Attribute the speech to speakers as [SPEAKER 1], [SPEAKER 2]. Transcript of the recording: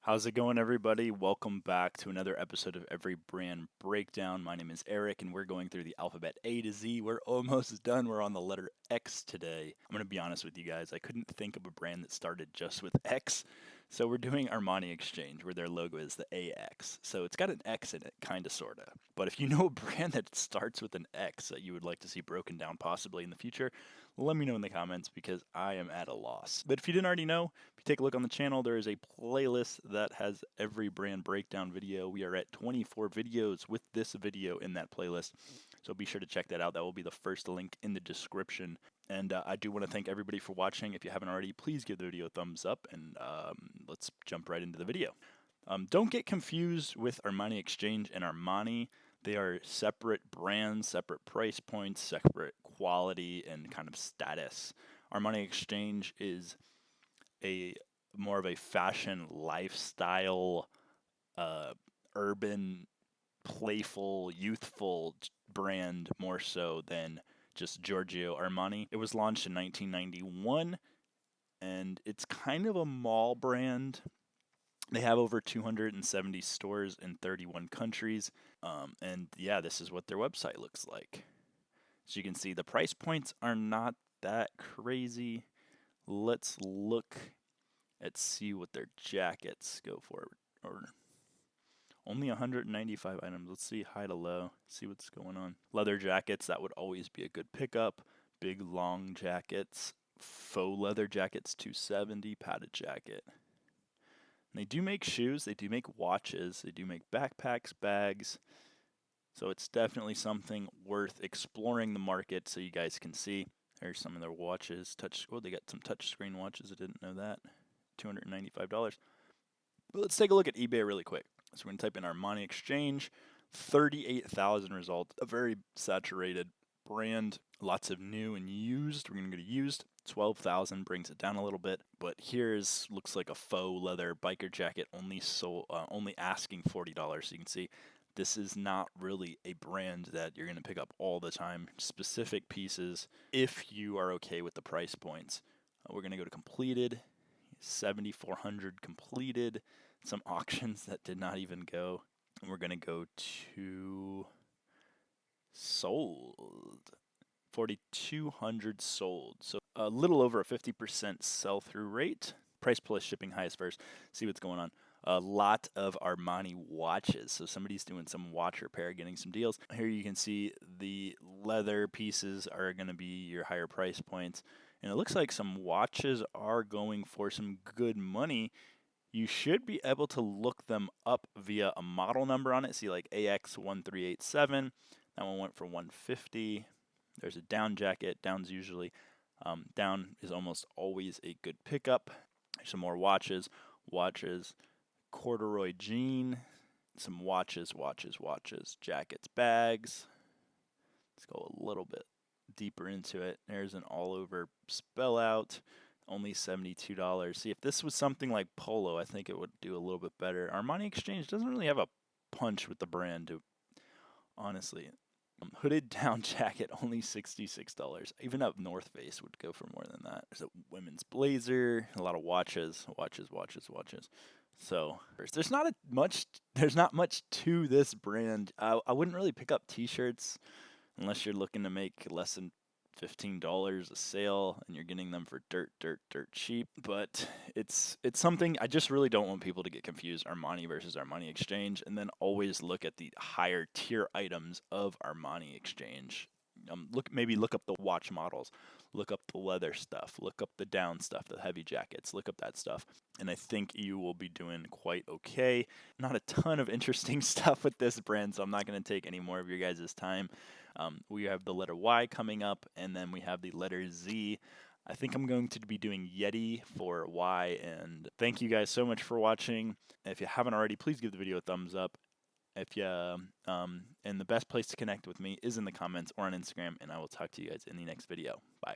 [SPEAKER 1] How's it going, everybody? Welcome back to another episode of Every Brand Breakdown. My name is Eric, and we're going through the alphabet A to Z. We're almost done. We're on the letter X today. I'm going to be honest with you guys. I couldn't think of a brand that started just with X, so we're doing Armani Exchange, where their logo is the AX. So it's got an X in it, kind of, sort of. But if you know a brand that starts with an X that you would like to see broken down possibly in the future, let me know in the comments because I am at a loss. But if you didn't already know, if you take a look on the channel, there is a playlist that has every brand breakdown video. We are at 24 videos with this video in that playlist, so be sure to check that out. That will be the first link in the description. And I do want to thank everybody for watching. If you haven't already, please give the video a thumbs up, and let's jump right into the video. Don't get confused with Armani Exchange and Armani. They are separate brands, separate price points, separate quality, and kind of status. Armani Exchange is a more of a fashion lifestyle, urban, playful, youthful brand more so than just Giorgio Armani. It was launched in 1991, and it's kind of a mall brand. They have over 270 stores in 31 countries. And yeah, this is what their website looks like. As you can see, the price points are not that crazy. Let's look at see what their jackets go for. Or only 195 items. Let's see high to low, see what's going on. Leather jackets, that would always be a good pickup. Big long jackets, faux leather jackets, 270, padded jacket. And they do make shoes, they do make watches, they do make backpacks, bags. So it's definitely something worth exploring the market so you guys can see. There's some of their watches. They got some touchscreen watches. I didn't know that. $295. But let's take a look at eBay really quick. So we're going to type in Armani Exchange. 38,000 results. A very saturated brand. Lots of new and used. We're going to go to used. 12,000 brings it down a little bit, but here's looks like a faux leather biker jacket, only asking $40. So you can see this is not really a brand that you're going to pick up all the time. Specific pieces if you are okay with the price points. We're going to go to completed, 7,400 completed. Some auctions that did not even go. And we're going to go to sold. 4,200 sold. So a little over a 50% sell-through rate. Price plus shipping highest first. See what's going on. A lot of Armani watches. So somebody's doing some watch repair, getting some deals. Here you can see the leather pieces are going to be your higher price points. And it looks like some watches are going for some good money. You should be able to look them up via a model number on it. See like AX1387. That one went for 150. There's a down jacket. Down's usually, down is almost always a good pickup. There's some more watches. Corduroy jean. Some watches. Jackets, bags. Let's go a little bit deeper into it. There's an all over spell out. Only $72. See, if this was something like Polo, I think it would do a little bit better. Armani Exchange doesn't really have a punch with the brand, honestly. Hooded down jacket, only $66. Even up North Face would go for more than that. There's a women's blazer, a lot of watches. So there's not much to this brand. I wouldn't really pick up t-shirts unless you're looking to make less than $15 a sale and you're getting them for dirt cheap. But it's something I just really don't want people to get confused. Armani versus Armani Exchange, and then always look at the higher tier items of Armani Exchange. Look up the watch models, look up the leather stuff, look up the down stuff, the heavy jackets, look up that stuff, and I think you will be doing quite okay. Not a ton of interesting stuff with this brand, so I'm not going to take any more of your guys' time. We have the letter Y coming up, and then we have the letter Z. I think I'm going to be doing Yeti for Y, and thank you guys so much for watching. If you haven't already, please give the video a thumbs up. If you and the best place to connect with me is in the comments or on Instagram, and I will talk to you guys in the next video. Bye.